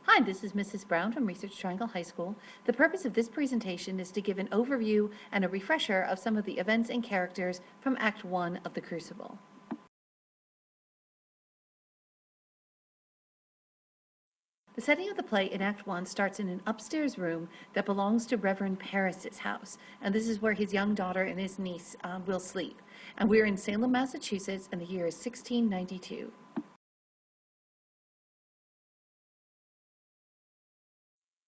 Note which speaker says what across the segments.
Speaker 1: Hi, this is Mrs. Brown from Research Triangle High School. The purpose of this presentation is to give an overview and a refresher of some of the events and characters from Act 1 of The Crucible. The setting of the play in Act 1 starts in an upstairs room that belongs to Reverend Paris's house, and this is where his young daughter and his niece will sleep. And we're in Salem, Massachusetts, and the year is 1692.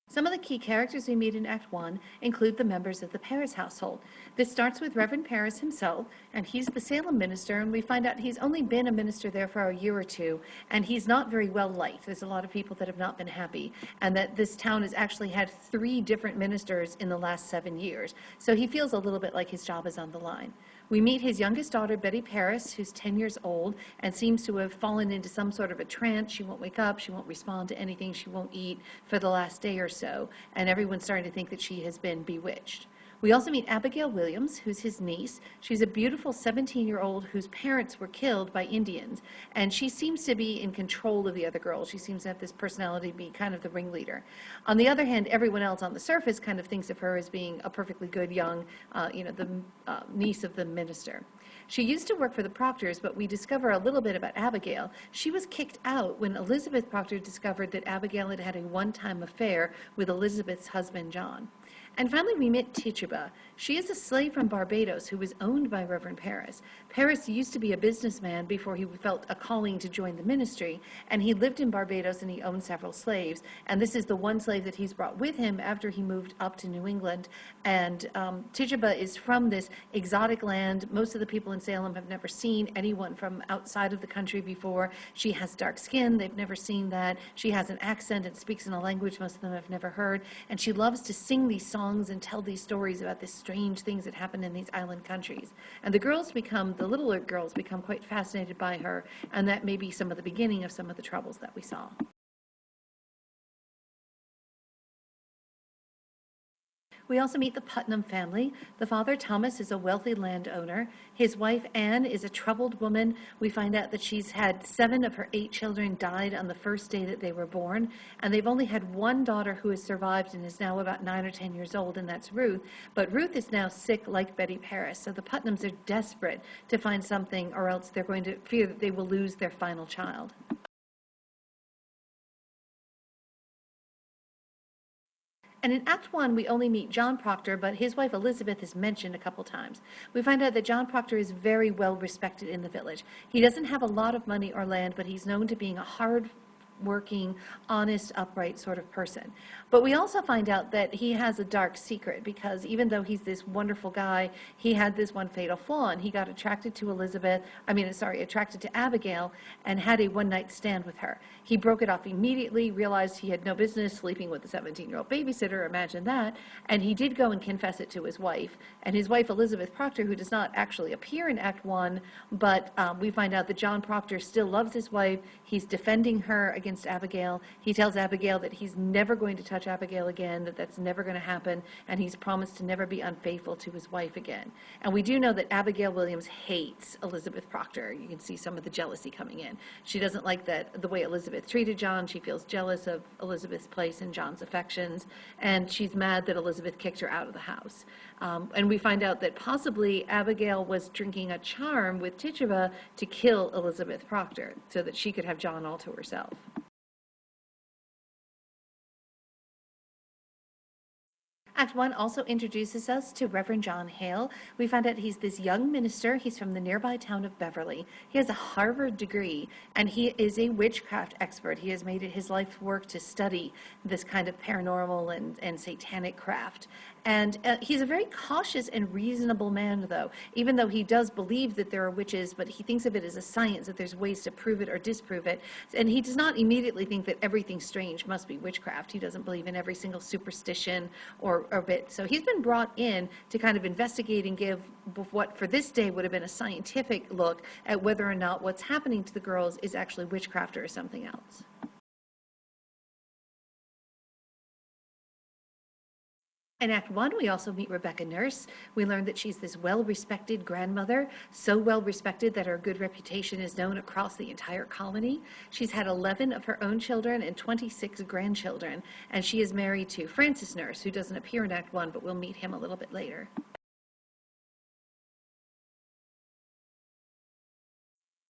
Speaker 1: Some of the key characters we meet in Act 1 include the members of the Paris household. This starts with Reverend Paris himself, and he's the Salem minister, and we find out he's only been a minister there for a year or two, and he's not very well liked. There's a lot of people that have not been happy, and that this town has actually had 3 different ministers in the last 7 years. So he feels a little bit like his job is on the line. We meet his youngest daughter, Betty Paris, who's 10 years old and seems to have fallen into some sort of a trance. She won't wake up, she won't respond to anything, she won't eat for the last day or so, and everyone's starting to think that she has been bewitched. We also meet Abigail Williams, who's his niece. She's a beautiful 17-year-old whose parents were killed by Indians, and she seems to be in control of the other girls. She seems to have this personality to be kind of the ringleader. On the other hand, everyone else on the surface kind of thinks of her as being a perfectly good young, niece of the minister. She used to work for the Proctors, but we discover a little bit about Abigail. She was kicked out when Elizabeth Proctor discovered that Abigail had had a one-time affair with Elizabeth's husband, John. And finally, we meet Tituba. She is a slave from Barbados who was owned by Reverend Paris. Paris used to be a businessman before he felt a calling to join the ministry, and he lived in Barbados and he owned several slaves. And this is the one slave that he's brought with him after he moved up to New England. And Tituba is from this exotic land. Most of the people in Salem have never seen anyone from outside of the country before. She has dark skin. They've never seen that. She has an accent and speaks in a language most of them have never heard. And she loves to sing these songs and tell these stories about these strange things that happen in these island countries. And the littler girls become quite fascinated by her, and that may be some of the beginning of some of the troubles that we saw. We also meet the Putnam family. The father, Thomas, is a wealthy landowner. His wife, Anne, is a troubled woman. We find out that she's had 7 of her 8 children died on the first day that they were born, and they've only had one daughter who has survived and is now about 9 or 10 years old, and that's Ruth. But Ruth is now sick like Betty Paris, so the Putnams are desperate to find something, or else they're going to fear that they will lose their final child. And in Act 1, we only meet John Proctor, but his wife Elizabeth is mentioned a couple times. We find out that John Proctor is very well respected in the village. He doesn't have a lot of money or land, but he's known to being a hard-working, honest, upright sort of person. But we also find out that he has a dark secret, because even though he's this wonderful guy, he had this one fatal flaw, and he got attracted to attracted to Abigail and had a one-night stand with her. He broke it off immediately, realized he had no business sleeping with a 17-year-old babysitter, imagine that, and he did go and confess it to his wife. And his wife, Elizabeth Proctor, who does not actually appear in Act 1, but we find out that John Proctor still loves his wife. He's defending her against Abigail. He tells Abigail that he's never going to touch Abigail again, that that's never going to happen, and he's promised to never be unfaithful to his wife again. And we do know that Abigail Williams hates Elizabeth Proctor. You can see some of the jealousy coming in. She doesn't like the way Elizabeth treated John. She feels jealous of Elizabeth's place in John's affections, and she's mad that Elizabeth kicked her out of the house. And we find out that possibly Abigail was drinking a charm with Tituba to kill Elizabeth Proctor so that she could have John all to herself. Act 1 also introduces us to Reverend John Hale. We find out he's this young minister. He's from the nearby town of Beverly. He has a Harvard degree, and he is a witchcraft expert. He has made it his life's work to study this kind of paranormal and satanic craft. And he's a very cautious and reasonable man, though, even though he does believe that there are witches, but he thinks of it as a science, that there's ways to prove it or disprove it. And he does not immediately think that everything strange must be witchcraft. He doesn't believe in every single superstition or bit. So he's been brought in to kind of investigate and give what for this day would have been a scientific look at whether or not what's happening to the girls is actually witchcraft or something else. In Act One, we also meet Rebecca Nurse. We learn that she's this well-respected grandmother, so well-respected that her good reputation is known across the entire colony. She's had 11 of her own children and 26 grandchildren, and she is married to Francis Nurse, who doesn't appear in Act One, but we'll meet him a little bit later.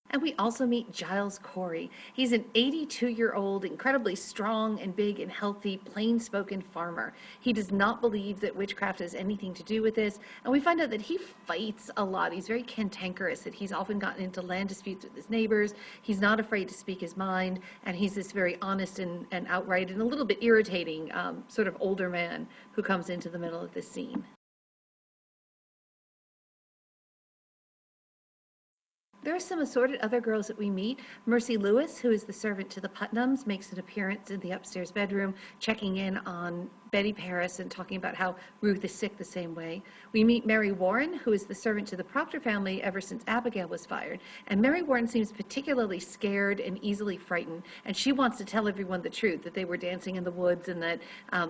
Speaker 1: And we also meet Giles Corey. He's an 82-year-old, incredibly strong and big and healthy, plain-spoken farmer. He does not believe that witchcraft has anything to do with this, and we find out that he fights a lot. He's very cantankerous, that he's often gotten into land disputes with his neighbors. He's not afraid to speak his mind, and he's this very honest and outright and a little bit irritating sort of older man who comes into the middle of this scene. There are some assorted other girls that we meet. Mercy Lewis, who is the servant to the Putnams, makes an appearance in the upstairs bedroom, checking in on Betty Paris and talking about how Ruth is sick the same way. We meet Mary Warren, who is the servant to the Proctor family ever since Abigail was fired. And Mary Warren seems particularly scared and easily frightened, and she wants to tell everyone the truth, that they were dancing in the woods and that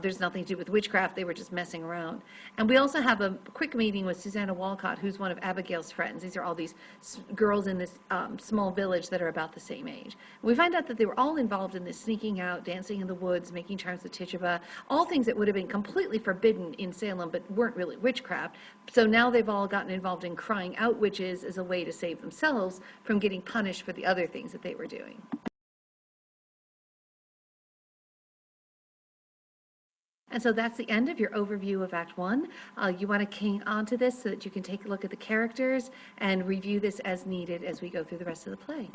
Speaker 1: there's nothing to do with witchcraft, they were just messing around. And we also have a quick meeting with Susanna Walcott, who's one of Abigail's friends. These are all these girls in this small village that are about the same age. And we find out that they were all involved in this sneaking out, dancing in the woods, making charms with Tituba, all things that would have been completely forbidden in Salem but weren't really witchcraft. So now they've all gotten involved in crying out witches as a way to save themselves from getting punished for the other things that they were doing. And so that's the end of your overview of Act One. You want to hang on to this so that you can take a look at the characters and review this as needed as we go through the rest of the play.